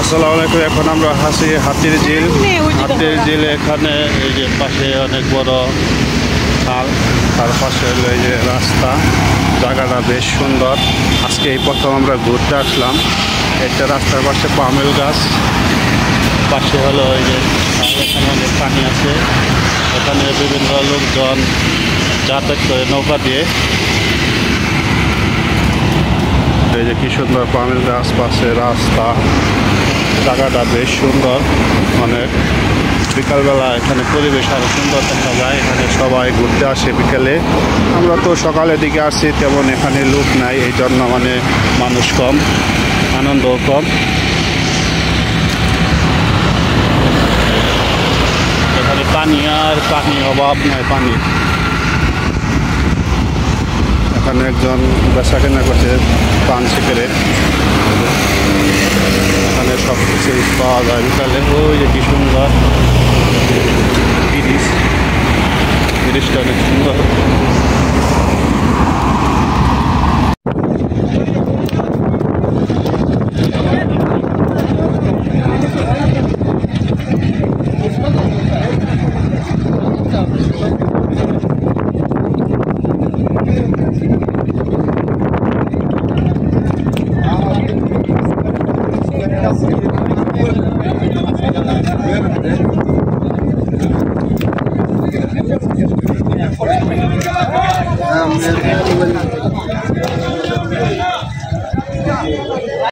আসসালামু আলাইকুম। এখন আমরা আছি হাতির ঝিল। হাতির ঝিল এখানে এই যে পাশে অনেক বড় খাল, তার পাশে হলো এই যে রাস্তা। জায়গাটা বেশ সুন্দর। আজকে এই প্রথম আমরা ঘুরতে আসলাম। একটা রাস্তার পাশে পামেল গাছ, পাশে হলো ওই যে এখানে অনেক পানি আছে। এখানে বিভিন্ন লোকজন যাতায়াত করে নৌকা দিয়ে। এই যে কি সুন্দর পামেল গাছ, পাশে রাস্তা। জায়গাটা বেশ সুন্দর অনেক। বিকালবেলা এখানে পরিবেশ আরও সুন্দর দেখা যায়। এখানে সবাই ঘুরতে আসে বিকেলে। আমরা তো সকালের দিকে আসছি, তেমন এখানে লোক নাই, এই জন্য মানে মানুষ কম, আনন্দও কম। এখানে পানি আর পানি, অভাব নয় পানি। এখানে একজন বেচা কেনা করছে পান সিগারেট। এখানে সব কিছুই পাওয়া যায় বিকালে। ওই যে কি সুন্দর ব্রিজটা, অনেক সুন্দর।